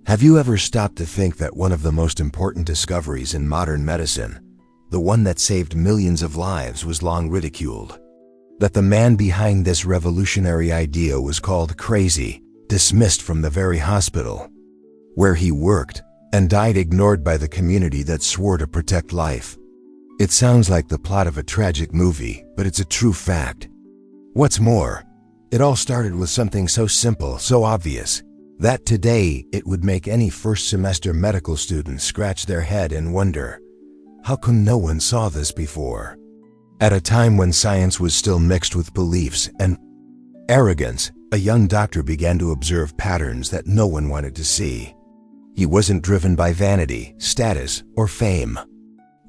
Have you ever stopped to think that one of the most important discoveries in modern medicine, the one that saved millions of lives, was long ridiculed? That the man behind this revolutionary idea was called crazy, dismissed from the very hospital where he worked, and died ignored by the community that swore to protect life. It sounds like the plot of a tragic movie, but it's a true fact. What's more, it all started with something so simple, so obvious, that today it would make any first-semester medical student scratch their head and wonder, how come no one saw this before? At a time when science was still mixed with beliefs and arrogance, a young doctor began to observe patterns that no one wanted to see. He wasn't driven by vanity, status, or fame.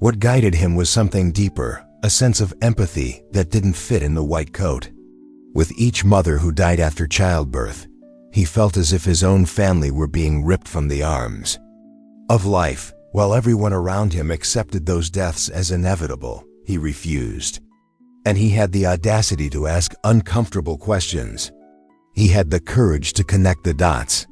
What guided him was something deeper, a sense of empathy that didn't fit in the white coat. With each mother who died after childbirth, he felt as if his own family were being ripped from the arms of life. While everyone around him accepted those deaths as inevitable, he refused. And he had the audacity to ask uncomfortable questions. He had the courage to connect the dots.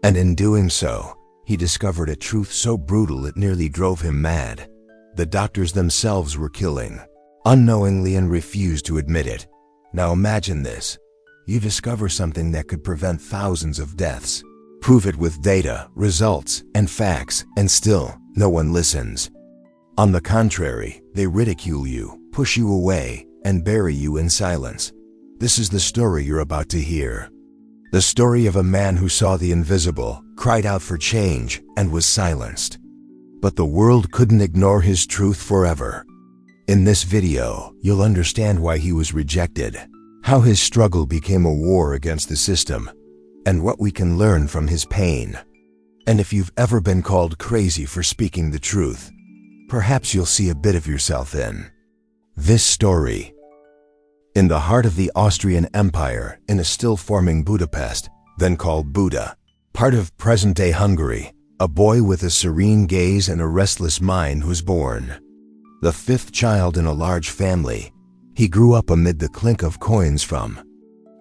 And in doing so, he discovered a truth so brutal it nearly drove him mad. The doctors themselves were killing, unknowingly, and refused to admit it. Now imagine this. You discover something that could prevent thousands of deaths. Prove it with data, results, and facts, and still, no one listens. On the contrary, they ridicule you, push you away, and bury you in silence. This is the story you're about to hear. The story of a man who saw the invisible, cried out for change, and was silenced. But the world couldn't ignore his truth forever. In this video, you'll understand why he was rejected, how his struggle became a war against the system, and what we can learn from his pain. And if you've ever been called crazy for speaking the truth, perhaps you'll see a bit of yourself in this story. In the heart of the Austrian Empire, in a still-forming Budapest, then called Buda, part of present-day Hungary, a boy with a serene gaze and a restless mind was born. The fifth child in a large family, he grew up amid the clink of coins from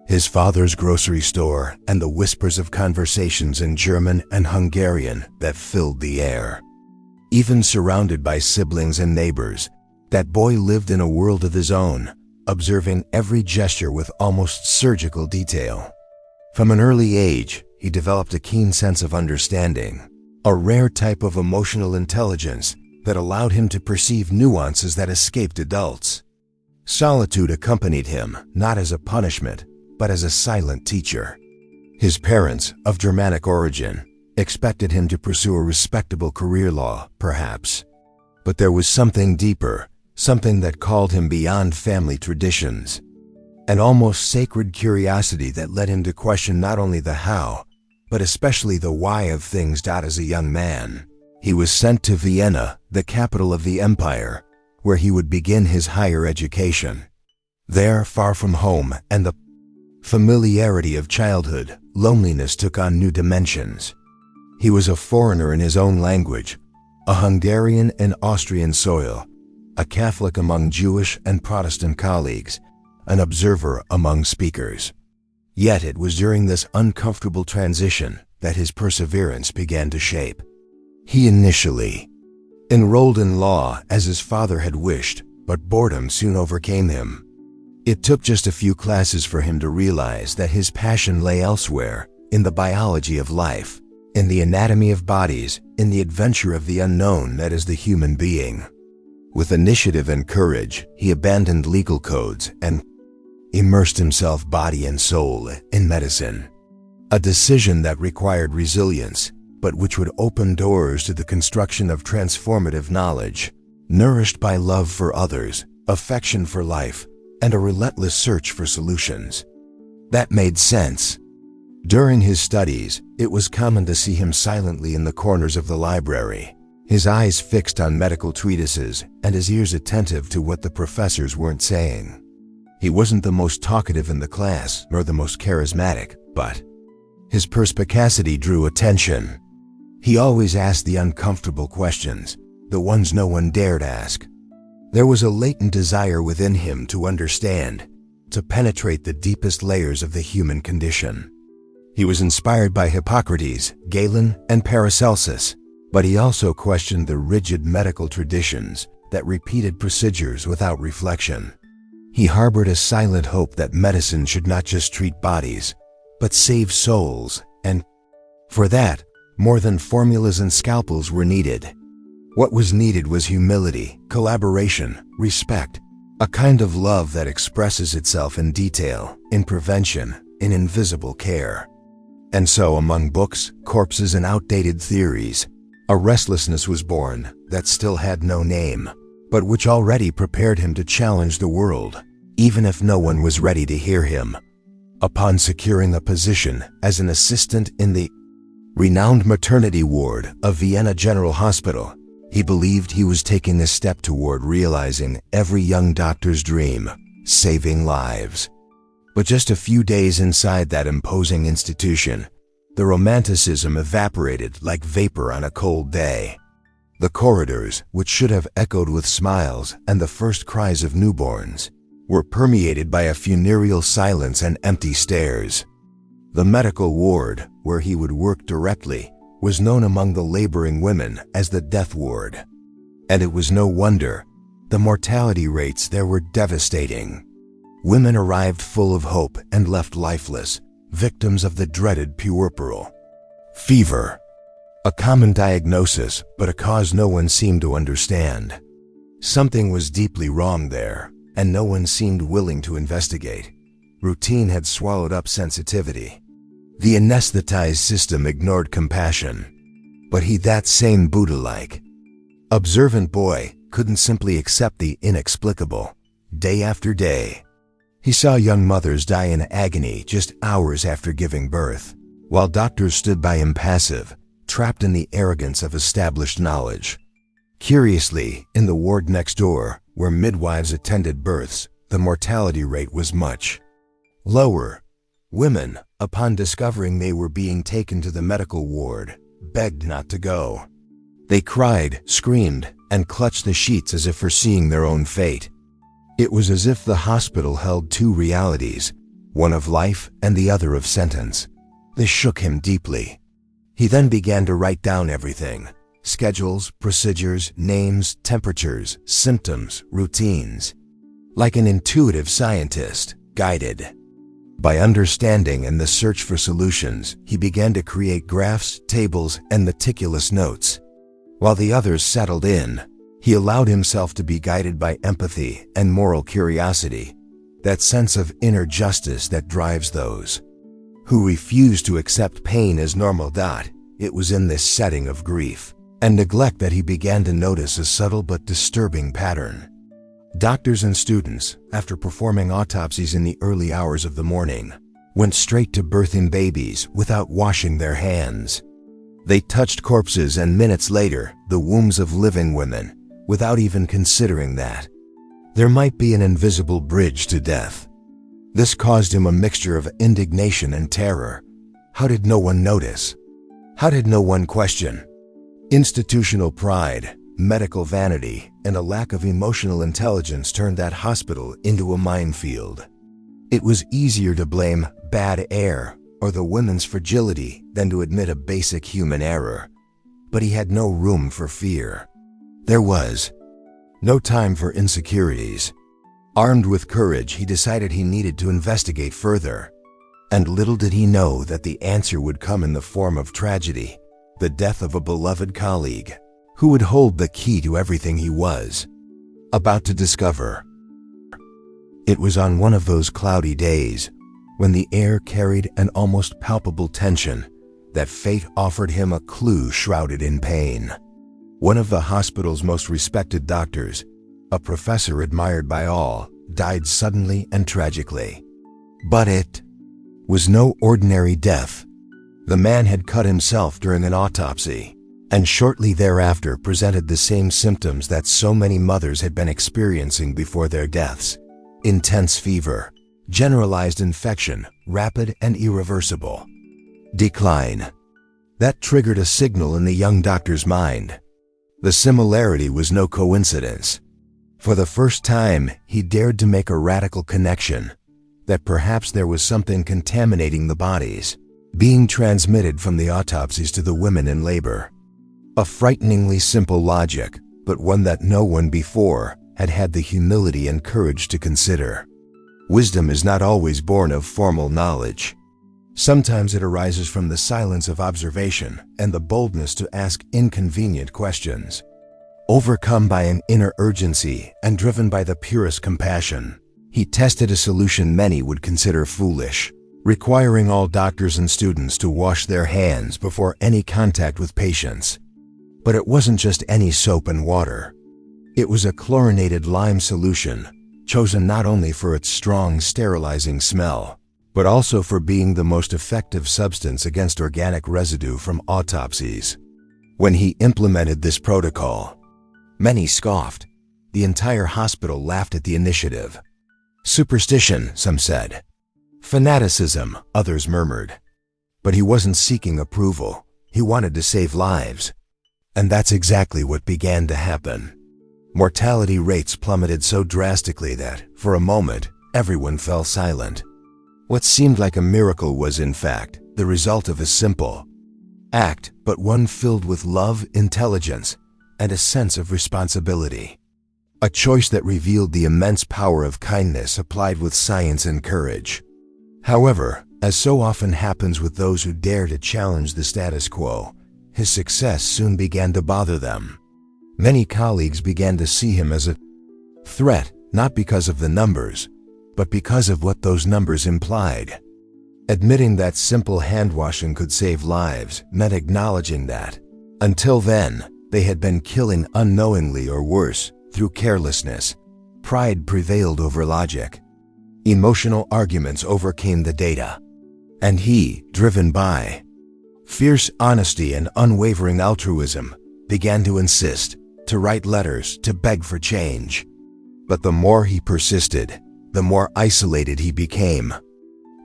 his father's grocery store and the whispers of conversations in German and Hungarian that filled the air. Even surrounded by siblings and neighbors, that boy lived in a world of his own, observing every gesture with almost surgical detail. From an early age, he developed a keen sense of understanding, a rare type of emotional intelligence that allowed him to perceive nuances that escaped adults. Solitude accompanied him, not as a punishment, but as a silent teacher. His parents, of Germanic origin, expected him to pursue a respectable career law, perhaps. But there was something deeper, something that called him beyond family traditions. An almost sacred curiosity that led him to question not only the how, but especially the why of things. As a young man, he was sent to Vienna, the capital of the empire, where he would begin his higher education. There, far from home and the familiarity of childhood, loneliness took on new dimensions. He was a foreigner in his own language, a Hungarian and Austrian soil, a Catholic among Jewish and Protestant colleagues, an observer among speakers. Yet it was during this uncomfortable transition that his perseverance began to shape. He initially enrolled in law as his father had wished, but boredom soon overcame him. It took just a few classes for him to realize that his passion lay elsewhere, in the biology of life, in the anatomy of bodies, in the adventure of the unknown that is the human being. With initiative and courage, he abandoned legal codes and immersed himself body and soul in medicine. A decision that required resilience, but which would open doors to the construction of transformative knowledge, nourished by love for others, affection for life, and a relentless search for solutions. That made sense. During his studies, it was common to see him silently in the corners of the library, his eyes fixed on medical treatises and his ears attentive to what the professors weren't saying. He wasn't the most talkative in the class nor the most charismatic, but his perspicacity drew attention. He always asked the uncomfortable questions, the ones no one dared ask. There was a latent desire within him to understand, to penetrate the deepest layers of the human condition. He was inspired by Hippocrates, Galen, and Paracelsus, but he also questioned the rigid medical traditions that repeated procedures without reflection. He harbored a silent hope that medicine should not just treat bodies, but save souls, and for that, more than formulas and scalpels were needed. What was needed was humility, collaboration, respect, a kind of love that expresses itself in detail, in prevention, in invisible care. And so, among books, corpses, and outdated theories, a restlessness was born that still had no name, but which already prepared him to challenge the world, even if no one was ready to hear him. Upon securing a position as an assistant in the renowned maternity ward of Vienna General Hospital, he believed he was taking a step toward realizing every young doctor's dream, saving lives. But just a few days inside that imposing institution, the romanticism evaporated like vapor on a cold day. The corridors, which should have echoed with smiles and the first cries of newborns, were permeated by a funereal silence and empty stares. The medical ward, where he would work directly, was known among the laboring women as the death ward. And it was no wonder. The mortality rates there were devastating. Women arrived full of hope and left lifeless, victims of the dreaded puerperal fever. A common diagnosis, but a cause no one seemed to understand. Something was deeply wrong there, and no one seemed willing to investigate. Routine had swallowed up sensitivity. The anesthetized system ignored compassion. But he, that same Buddha-like, observant boy, couldn't simply accept the inexplicable. Day after day, he saw young mothers die in agony just hours after giving birth, while doctors stood by impassive, trapped in the arrogance of established knowledge. Curiously, in the ward next door, where midwives attended births, the mortality rate was much lower. Women, upon discovering they were being taken to the medical ward, begged not to go. They cried, screamed, and clutched the sheets as if foreseeing their own fate. It was as if the hospital held two realities, one of life and the other of sentence. This shook him deeply. He then began to write down everything: schedules, procedures, names, temperatures, symptoms, routines. Like an intuitive scientist, guided by understanding and the search for solutions, he began to create graphs, tables, and meticulous notes. While the others settled in, he allowed himself to be guided by empathy and moral curiosity, that sense of inner justice that drives those who refuse to accept pain as normal. It was in this setting of grief and neglect that he began to notice a subtle but disturbing pattern. Doctors and students, after performing autopsies in the early hours of the morning, went straight to birthing babies without washing their hands. They touched corpses and minutes later, the wombs of living women, without even considering that there might be an invisible bridge to death. This caused him a mixture of indignation and terror. How did no one notice? How did no one question? Institutional pride, medical vanity, and a lack of emotional intelligence turned that hospital into a minefield. It was easier to blame bad air or the women's fragility than to admit a basic human error. But he had no room for fear. There was no time for insecurities. Armed with courage, he decided he needed to investigate further. And little did he know that the answer would come in the form of tragedy, the death of a beloved colleague, who would hold the key to everything he was about to discover. It was on one of those cloudy days, when the air carried an almost palpable tension, that fate offered him a clue shrouded in pain. One of the hospital's most respected doctors, a professor admired by all, died suddenly and tragically. But it was no ordinary death. The man had cut himself during an autopsy, and shortly thereafter presented the same symptoms that so many mothers had been experiencing before their deaths: intense fever, generalized infection, rapid and irreversible decline. That triggered a signal in the young doctor's mind. The similarity was no coincidence. For the first time, he dared to make a radical connection, that perhaps there was something contaminating the bodies, being transmitted from the autopsies to the women in labor. A frighteningly simple logic, but one that no one before had had the humility and courage to consider. Wisdom is not always born of formal knowledge. Sometimes it arises from the silence of observation and the boldness to ask inconvenient questions. Overcome by an inner urgency and driven by the purest compassion, he tested a solution many would consider foolish, requiring all doctors and students to wash their hands before any contact with patients. But it wasn't just any soap and water. It was a chlorinated lime solution, chosen not only for its strong sterilizing smell, but also for being the most effective substance against organic residue from autopsies. When he implemented this protocol, many scoffed. The entire hospital laughed at the initiative. Superstition, some said. Fanaticism, others murmured. But he wasn't seeking approval. He wanted to save lives. And that's exactly what began to happen. Mortality rates plummeted so drastically that, for a moment, everyone fell silent. What seemed like a miracle was, in fact, the result of a simple act, but one filled with love, intelligence, and a sense of responsibility. A choice that revealed the immense power of kindness applied with science and courage. However, as so often happens with those who dare to challenge the status quo, his success soon began to bother them. Many colleagues began to see him as a threat, not because of the numbers, but because of what those numbers implied. Admitting that simple hand-washing could save lives meant acknowledging that, until then, they had been killing unknowingly or worse, through carelessness. Pride prevailed over logic. Emotional arguments overcame the data. And he, driven by fierce honesty and unwavering altruism, began to insist, to write letters, to beg for change. But the more he persisted, the more isolated he became.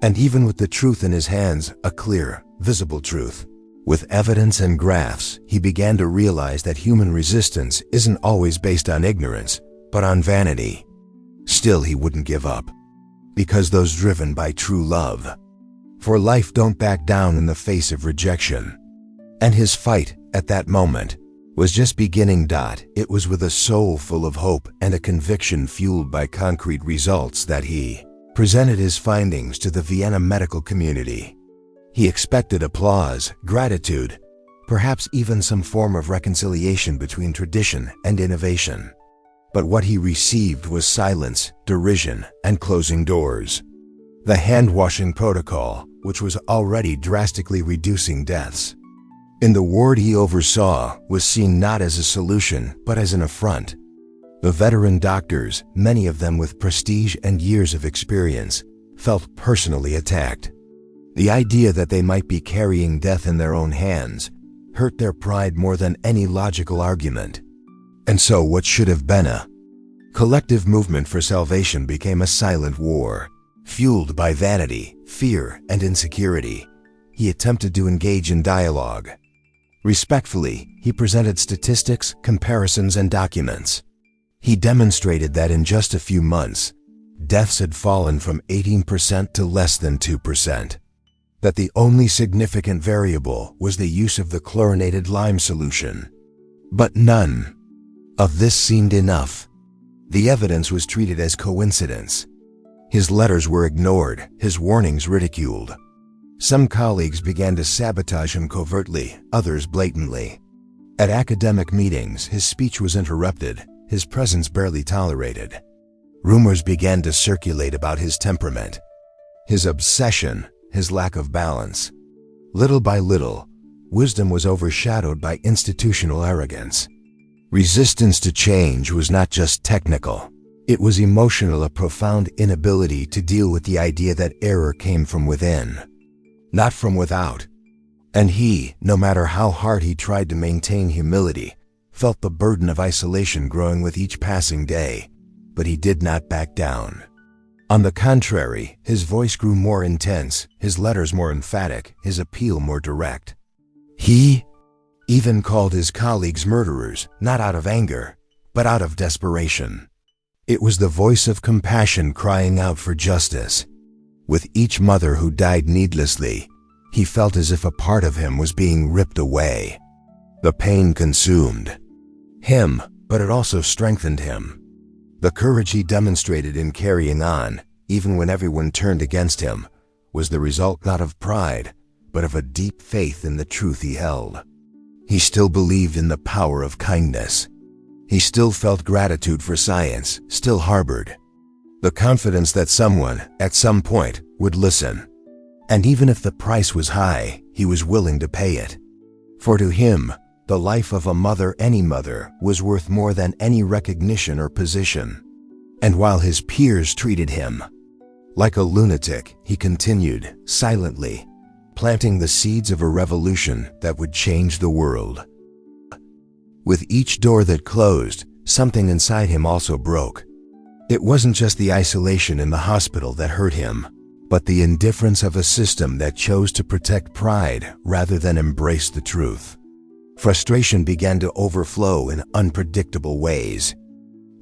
And even with the truth in his hands, a clear, visible truth, with evidence and graphs, he began to realize that human resistance isn't always based on ignorance, but on vanity. Still, he wouldn't give up, because those driven by true love for life don't back down in the face of rejection. And his fight, at that moment, was just beginning. It was with a soul full of hope and a conviction fueled by concrete results that he presented his findings to the Vienna medical community. He expected applause, gratitude, perhaps even some form of reconciliation between tradition and innovation. But what he received was silence, derision, and closing doors. The hand-washing protocol, which was already drastically reducing deaths in the ward he oversaw, was seen not as a solution, but as an affront. The veteran doctors, many of them with prestige and years of experience, felt personally attacked. The idea that they might be carrying death in their own hands hurt their pride more than any logical argument. And so what should have been a collective movement for salvation became a silent war. Fueled by vanity, fear, and insecurity, he attempted to engage in dialogue. Respectfully, he presented statistics, comparisons, and documents. He demonstrated that in just a few months, deaths had fallen from 18% to less than 2%. That the only significant variable was the use of the chlorinated lime solution. But none of this seemed enough. The evidence was treated as coincidence. His letters were ignored, his warnings ridiculed. Some colleagues began to sabotage him covertly, others blatantly. At academic meetings, his speech was interrupted, his presence barely tolerated. Rumors began to circulate about his temperament, his obsession, his lack of balance. Little by little, wisdom was overshadowed by institutional arrogance. Resistance to change was not just technical. It was emotional, a profound inability to deal with the idea that error came from within, not from without. And he, no matter how hard he tried to maintain humility, felt the burden of isolation growing with each passing day. But he did not back down. On the contrary, his voice grew more intense, his letters more emphatic, his appeal more direct. He even called his colleagues murderers, not out of anger, but out of desperation. It was the voice of compassion crying out for justice. With each mother who died needlessly, He felt as if a part of him was being ripped away. The pain consumed him, but it also strengthened him. The courage he demonstrated in carrying on, even when everyone turned against him, was the result not of pride, but of a deep faith in the truth he held. He still believed in the power of kindness. He still felt gratitude for science, still harbored the confidence that someone, at some point, would listen. And even if the price was high, he was willing to pay it. For to him, the life of a mother, any mother, was worth more than any recognition or position. And while his peers treated him like a lunatic, he continued, silently, planting the seeds of a revolution that would change the world. With each door that closed, something inside him also broke. It wasn't just the isolation in the hospital that hurt him, but the indifference of a system that chose to protect pride rather than embrace the truth. Frustration began to overflow in unpredictable ways.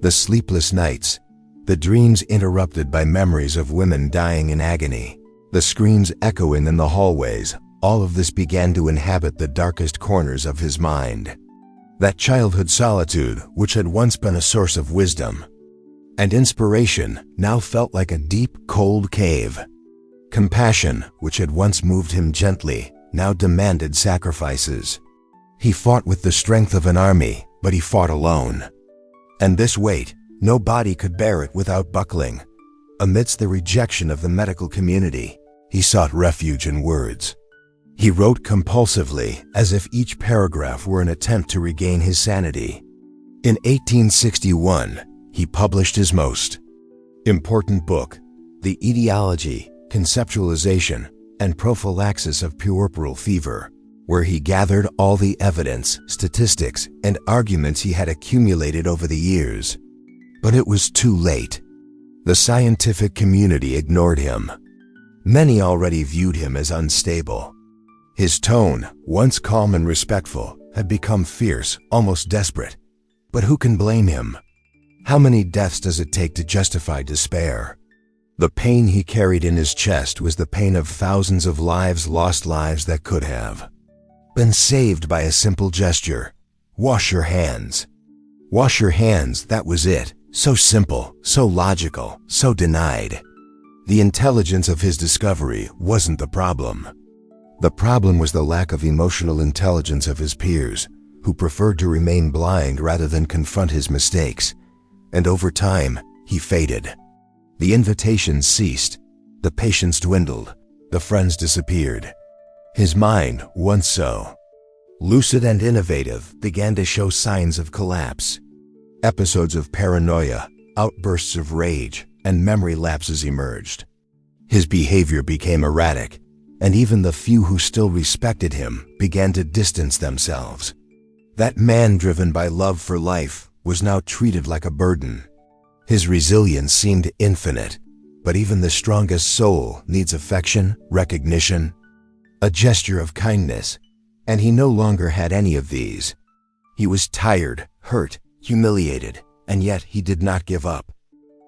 The sleepless nights, the dreams interrupted by memories of women dying in agony, the screams echoing in the hallways, all of this began to inhabit the darkest corners of his mind. That childhood solitude, which had once been a source of wisdom and inspiration, now felt like a deep, cold cave. Compassion, which had once moved him gently, now demanded sacrifices. He fought with the strength of an army, but he fought alone. And this weight, no body could bear it without buckling. Amidst the rejection of the medical community, he sought refuge in words. He wrote compulsively, as if each paragraph were an attempt to regain his sanity. In 1861, he published his most important book, The Etiology, Conceptualization, and Prophylaxis of Puerperal Fever, where he gathered all the evidence, statistics, and arguments he had accumulated over the years. But it was too late. The scientific community ignored him. Many already viewed him as unstable. His tone, once calm and respectful, had become fierce, almost desperate. But who can blame him? How many deaths does it take to justify despair? The pain he carried in his chest was the pain of thousands of lives, lost lives that could have been saved by a simple gesture. Wash your hands. Wash your hands, that was it. So simple, so logical, so denied. The intelligence of his discovery wasn't the problem. The problem was the lack of emotional intelligence of his peers, who preferred to remain blind rather than confront his mistakes. And over time, he faded. The invitations ceased, the patience dwindled, the friends disappeared. His mind, once so lucid and innovative, began to show signs of collapse. Episodes of paranoia, outbursts of rage, and memory lapses emerged. His behavior became erratic, and even the few who still respected him began to distance themselves. That man driven by love for life was now treated like a burden. His resilience seemed infinite, but even the strongest soul needs affection, recognition, a gesture of kindness, and he no longer had any of these. He was tired, hurt, humiliated, and yet he did not give up.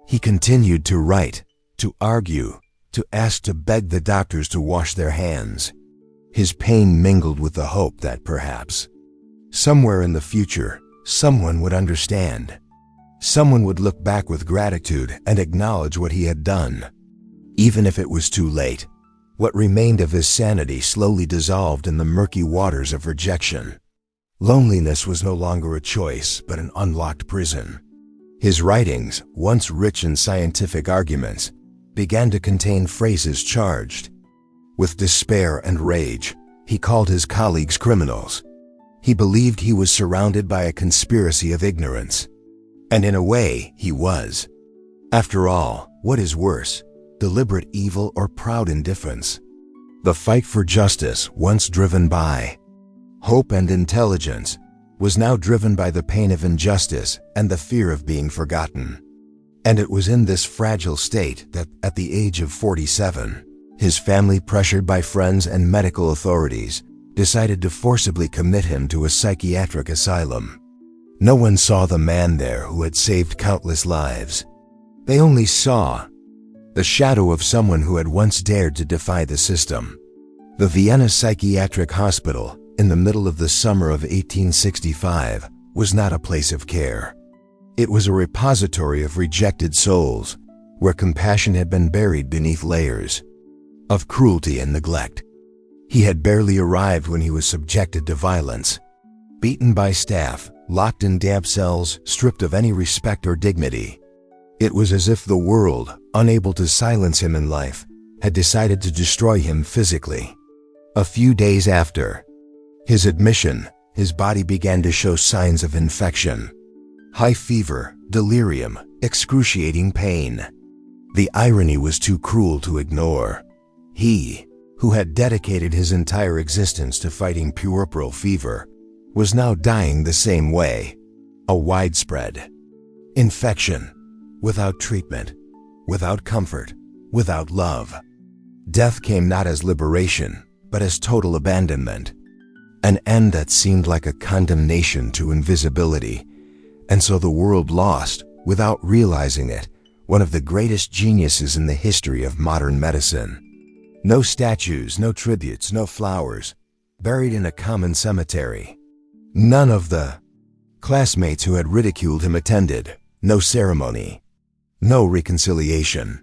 He continued to write, to argue, to ask, to beg the doctors to wash their hands. His pain mingled with the hope that perhaps, somewhere in the future, someone would understand. Someone would look back with gratitude and acknowledge what he had done. Even if it was too late, what remained of his sanity slowly dissolved in the murky waters of rejection. Loneliness was no longer a choice, but an unlocked prison. His writings, once rich in scientific arguments, began to contain phrases charged with despair and rage. He called his colleagues criminals. He believed he was surrounded by a conspiracy of ignorance. And in a way, he was. After all, what is worse, deliberate evil or proud indifference? The fight for justice, once driven by hope and intelligence, was now driven by the pain of injustice and the fear of being forgotten. And it was in this fragile state that, at the age of 47, his family, pressured by friends and medical authorities, decided to forcibly commit him to a psychiatric asylum. No one saw the man there who had saved countless lives. They only saw the shadow of someone who had once dared to defy the system. The Vienna Psychiatric Hospital, in the middle of the summer of 1865, was not a place of care. It was a repository of rejected souls, where compassion had been buried beneath layers of cruelty and neglect. He had barely arrived when he was subjected to violence. Beaten by staff, locked in damp cells, stripped of any respect or dignity. It was as if the world, unable to silence him in life, had decided to destroy him physically. A few days after his admission, his body began to show signs of infection. High fever, delirium, excruciating pain. The irony was too cruel to ignore. He, who had dedicated his entire existence to fighting puerperal fever, was now dying the same way. A widespread infection, without treatment, without comfort, without love. Death came not as liberation, but as total abandonment. An end that seemed like a condemnation to invisibility. And so the world lost, without realizing it, one of the greatest geniuses in the history of modern medicine. No statues, no tributes, no flowers, buried in a common cemetery. None of the classmates who had ridiculed him attended. No ceremony. No reconciliation.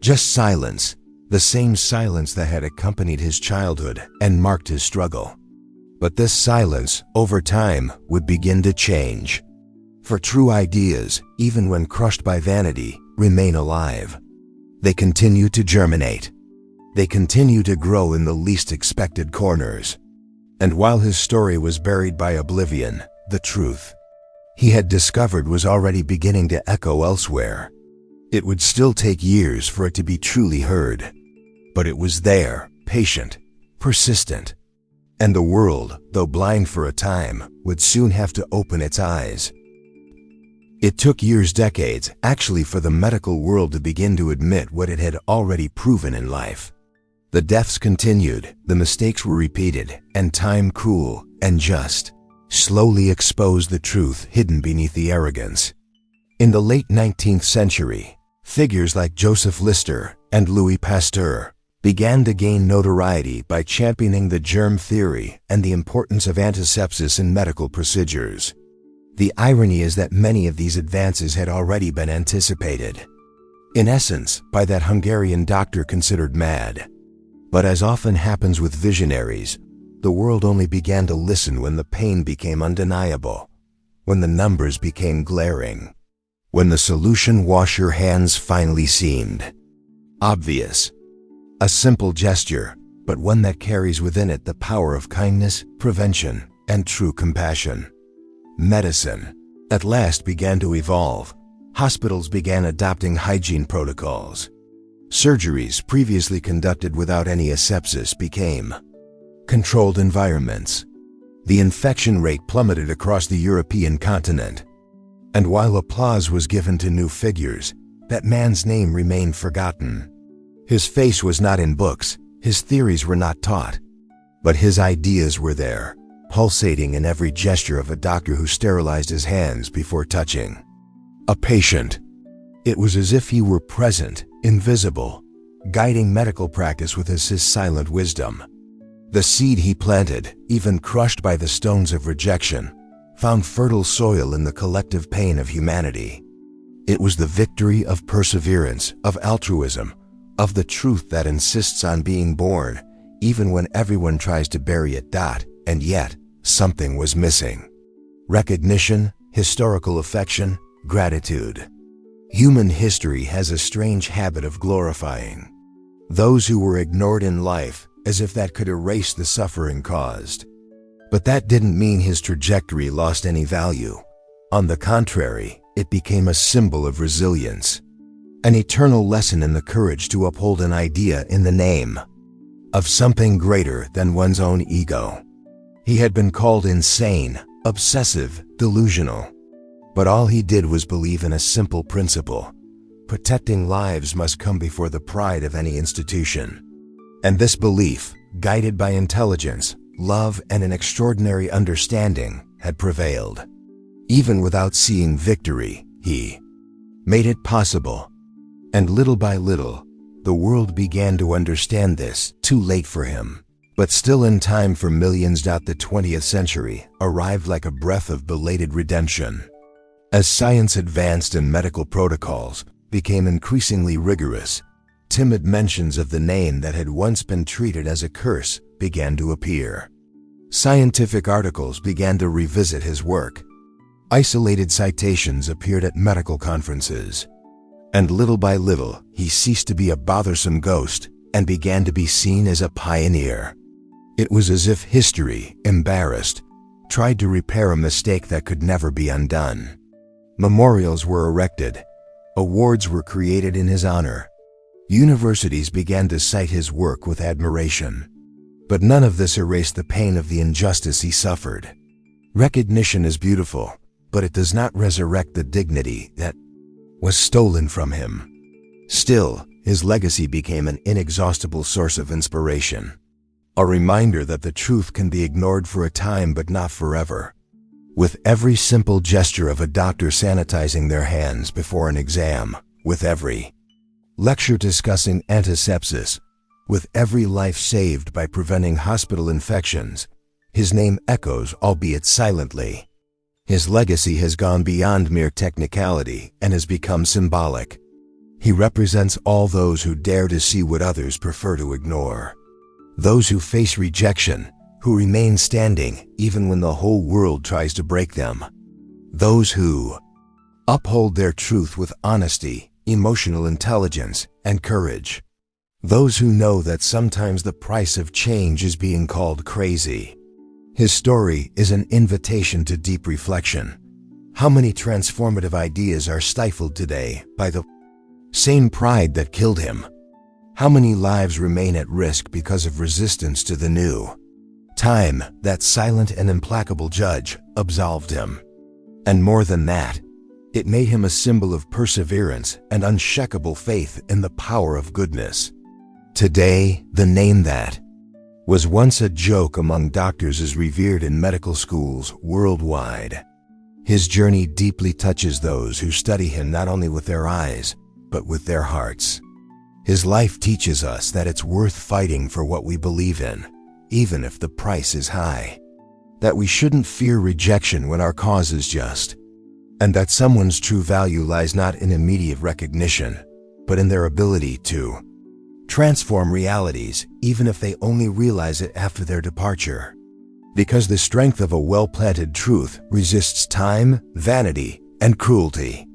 Just silence, the same silence that had accompanied his childhood and marked his struggle. But this silence, over time, would begin to change. For true ideas, even when crushed by vanity, remain alive. They continue to germinate. They continue to grow in the least expected corners. And while his story was buried by oblivion, the truth he had discovered was already beginning to echo elsewhere. It would still take years for it to be truly heard. But it was there, patient, persistent. And the world, though blind for a time, would soon have to open its eyes. It took years, decades, actually, for the medical world to begin to admit what it had already proven in life. The deaths continued, the mistakes were repeated, and time, cruel and just, slowly exposed the truth hidden beneath the arrogance. In the late 19th century, figures like Joseph Lister and Louis Pasteur began to gain notoriety by championing the germ theory and the importance of antisepsis in medical procedures. The irony is that many of these advances had already been anticipated, in essence, by that Hungarian doctor considered mad. But as often happens with visionaries, the world only began to listen when the pain became undeniable, when the numbers became glaring, when the solution wash your hands finally seemed obvious. A simple gesture, but one that carries within it the power of kindness, prevention, and true compassion. Medicine at last began to evolve. Hospitals began adopting hygiene protocols. Surgeries previously conducted without any asepsis became controlled environments. The infection rate plummeted across the European continent. And while applause was given to new figures, that man's name remained forgotten. His face was not in books, his theories were not taught, but his ideas were there, pulsating in every gesture of a doctor who sterilized his hands before touching a patient. It was as if he were present, invisible, guiding medical practice with his silent wisdom. The seed he planted, even crushed by the stones of rejection, found fertile soil in the collective pain of humanity. It was the victory of perseverance, of altruism, of the truth that insists on being born, even when everyone tries to bury it. And yet, something was missing. Recognition, historical affection, gratitude. Human history has a strange habit of glorifying those who were ignored in life, as if that could erase the suffering caused. But that didn't mean his trajectory lost any value. On the contrary, it became a symbol of resilience, an eternal lesson in the courage to uphold an idea in the name of something greater than one's own ego. He had been called insane, obsessive, delusional. But all he did was believe in a simple principle: protecting lives must come before the pride of any institution. And this belief, guided by intelligence, love, and an extraordinary understanding, had prevailed. Even without seeing victory, he made it possible. And little by little, the world began to understand this, too late for him. but still in time for millions. The 20th century arrived like a breath of belated redemption. As science advanced and medical protocols became increasingly rigorous, timid mentions of the name that had once been treated as a curse began to appear. Scientific articles began to revisit his work. Isolated citations appeared at medical conferences. And little by little, he ceased to be a bothersome ghost and began to be seen as a pioneer. It was as if history, embarrassed, tried to repair a mistake that could never be undone. Memorials were erected. Awards were created in his honor. Universities began to cite his work with admiration. But none of this erased the pain of the injustice he suffered. Recognition is beautiful, but it does not resurrect the dignity that was stolen from him. Still, his legacy became an inexhaustible source of inspiration. A reminder that the truth can be ignored for a time but not forever. With every simple gesture of a doctor sanitizing their hands before an exam, with every lecture discussing antisepsis, with every life saved by preventing hospital infections, his name echoes, albeit silently. His legacy has gone beyond mere technicality and has become symbolic. He represents all those who dare to see what others prefer to ignore. Those who face rejection, who remain standing even when the whole world tries to break them. Those who uphold their truth with honesty, emotional intelligence, and courage. Those who know that sometimes the price of change is being called crazy. His story is an invitation to deep reflection. How many transformative ideas are stifled today by the same pride that killed him? How many lives remain at risk because of resistance to the new? Time, that silent and implacable judge, absolved him. And more than that, it made him a symbol of perseverance and unshakable faith in the power of goodness. Today, the name that was once a joke among doctors is revered in medical schools worldwide. His journey deeply touches those who study him not only with their eyes, but with their hearts. His life teaches us that it's worth fighting for what we believe in, even if the price is high. That we shouldn't fear rejection when our cause is just. And that someone's true value lies not in immediate recognition, but in their ability to transform realities, even if they only realize it after their departure. Because the strength of a well-planted truth resists time, vanity, and cruelty.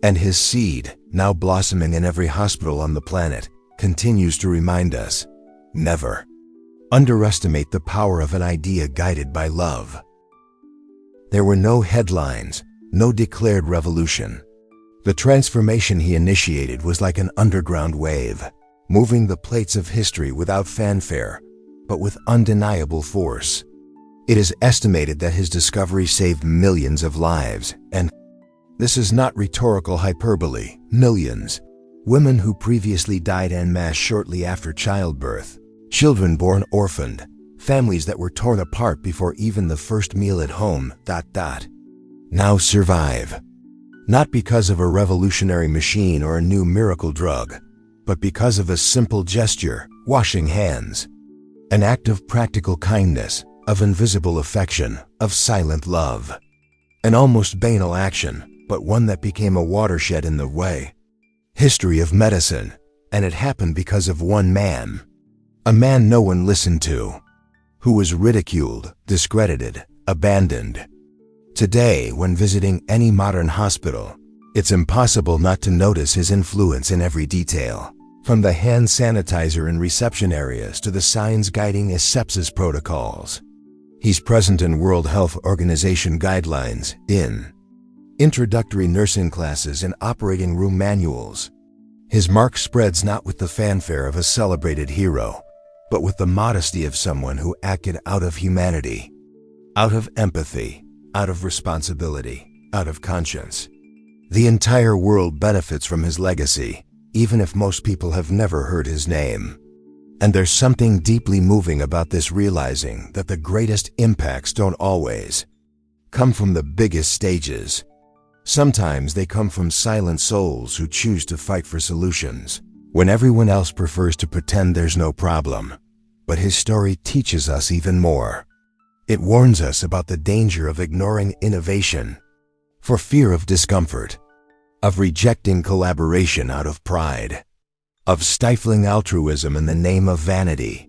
And his seed, now blossoming in every hospital on the planet, continues to remind us, never underestimate the power of an idea guided by love. There were no headlines, no declared revolution. The transformation he initiated was like an underground wave, moving the plates of history without fanfare, but with undeniable force. It is estimated that his discovery saved millions of lives, and this is not rhetorical hyperbole, millions. Women who previously died en masse shortly after childbirth, children born orphaned, families that were torn apart before even the first meal at home, now survive. Not because of a revolutionary machine or a new miracle drug, but because of a simple gesture, washing hands. An act of practical kindness, of invisible affection, of silent love. An almost banal action, but one that became a watershed in the history of medicine, and it happened because of one man. A man no one listened to, who was ridiculed, discredited, abandoned. Today, when visiting any modern hospital, it's impossible not to notice his influence in every detail. From the hand sanitizer in reception areas to the signs guiding asepsis protocols. He's present in World Health Organization guidelines, in introductory nursing classes and operating room manuals. His mark spreads not with the fanfare of a celebrated hero, but with the modesty of someone who acted out of humanity, out of empathy, out of responsibility, out of conscience. The entire world benefits from his legacy, even if most people have never heard his name. And there's something deeply moving about this, realizing that the greatest impacts don't always come from the biggest stages. Sometimes they come from silent souls who choose to fight for solutions when everyone else prefers to pretend there's no problem. But his story teaches us even more. It warns us about the danger of ignoring innovation for fear of discomfort, of rejecting collaboration out of pride, of stifling altruism in the name of vanity.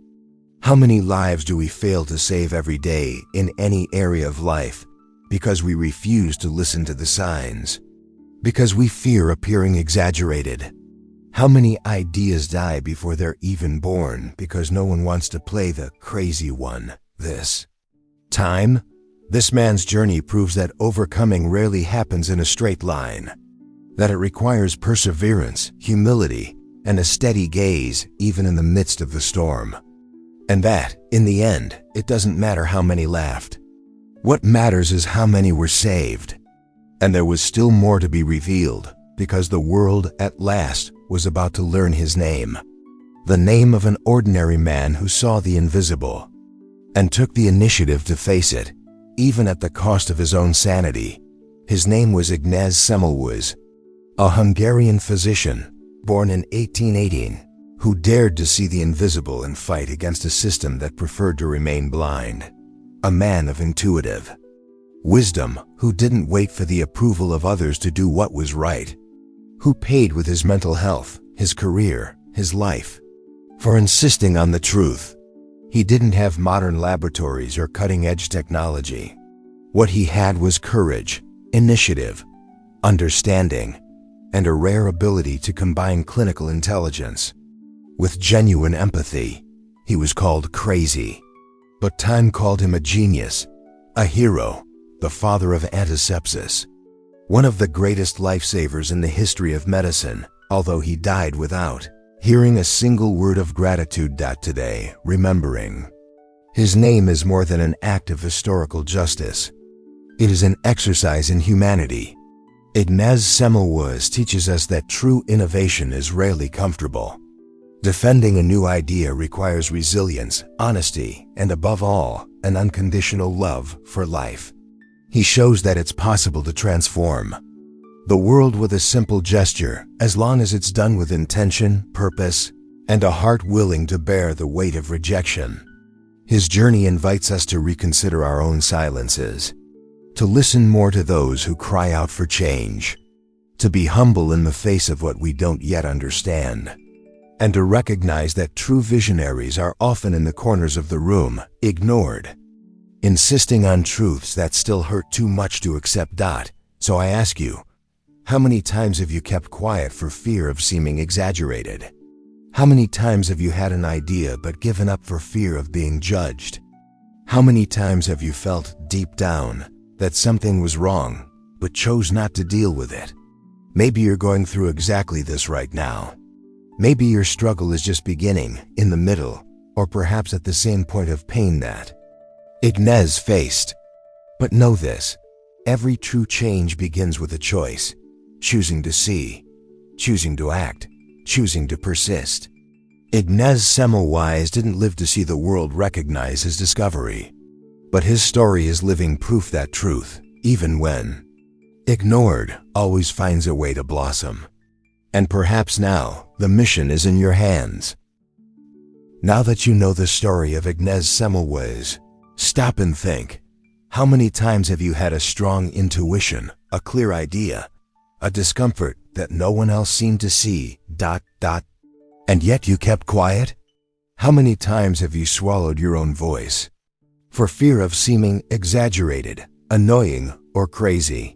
How many lives do we fail to save every day in any area of life because we refuse to listen to the signs, because we fear appearing exaggerated? How many ideas die before they're even born because no one wants to play the crazy one this time? This man's journey proves that overcoming rarely happens in a straight line, that it requires perseverance, humility, and a steady gaze even in the midst of the storm. And that, in the end, it doesn't matter how many laughed. What matters is how many were saved. And there was still more to be revealed, because the world at last was about to learn his name. The name of an ordinary man who saw the invisible and took the initiative to face it, even at the cost of his own sanity. His name was Ignaz Semmelweis, a Hungarian physician born in 1818, who dared to see the invisible and fight against a system that preferred to remain blind. A man of intuitive wisdom who didn't wait for the approval of others to do what was right, who paid with his mental health, his career, his life, for insisting on the truth. He didn't have modern laboratories or cutting-edge technology. What he had was courage, initiative, understanding, and a rare ability to combine clinical intelligence with genuine empathy. He was called crazy, but time called him a genius, a hero, the father of antisepsis, one of the greatest lifesavers in the history of medicine, although he died without hearing a single word of gratitude. Today, remembering his name is more than an act of historical justice. It is an exercise in humanity. Ignaz Semmelweis teaches us that true innovation is rarely comfortable. Defending a new idea requires resilience, honesty, and above all, an unconditional love for life. He shows that it's possible to transform the world with a simple gesture, as long as it's done with intention, purpose, and a heart willing to bear the weight of rejection. His journey invites us to reconsider our own silences, to listen more to those who cry out for change, to be humble in the face of what we don't yet understand, and to recognize that true visionaries are often in the corners of the room, ignored, insisting on truths that still hurt too much to accept. So I ask you, how many times have you kept quiet for fear of seeming exaggerated? How many times have you had an idea but given up for fear of being judged? How many times have you felt deep down that something was wrong but chose not to deal with it? Maybe you're going through exactly this right now. Maybe your struggle is just beginning, in the middle, or perhaps at the same point of pain that Ignaz faced. But know this, every true change begins with a choice. Choosing to see, choosing to act, choosing to persist. Ignaz Semmelweis didn't live to see the world recognize his discovery, but his story is living proof that truth, even when ignored, always finds a way to blossom. And perhaps now, the mission is in your hands. Now that you know the story of Ignaz Semmelweis, stop and think. How many times have you had a strong intuition, a clear idea, a discomfort that no one else seemed to see, and yet you kept quiet? How many times have you swallowed your own voice for fear of seeming exaggerated, annoying, or crazy?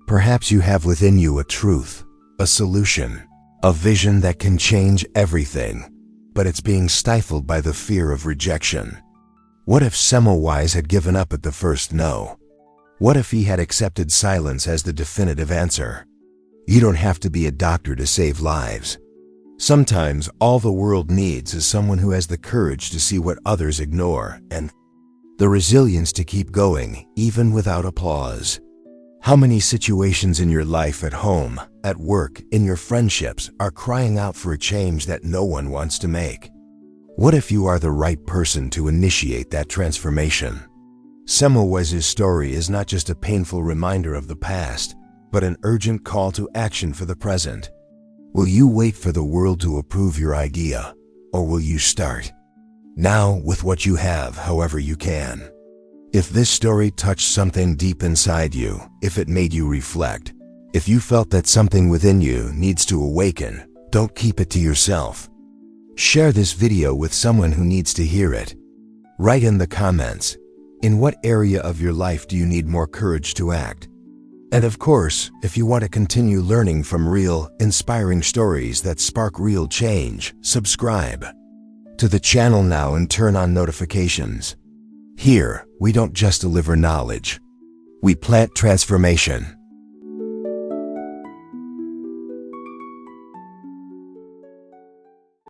Perhaps you have within you a truth, a solution, a vision that can change everything, but it's being stifled by the fear of rejection. What if Semmelweis had given up at the first no? What if he had accepted silence as the definitive answer? You don't have to be a doctor to save lives. Sometimes all the world needs is someone who has the courage to see what others ignore and the resilience to keep going, even without applause. How many situations in your life, at home, at work, in your friendships, are crying out for a change that no one wants to make? What if you are the right person to initiate that transformation? Semmelweis' story is not just a painful reminder of the past, but an urgent call to action for the present. Will you wait for the world to approve your idea, or will you start? Now, with what you have, however you can. If this story touched something deep inside you, if it made you reflect, if you felt that something within you needs to awaken, don't keep it to yourself. Share this video with someone who needs to hear it. Write in the comments, in what area of your life do you need more courage to act? And of course, if you want to continue learning from real, inspiring stories that spark real change, subscribe to the channel now and turn on notifications. Here, we don't just deliver knowledge. We plant transformation.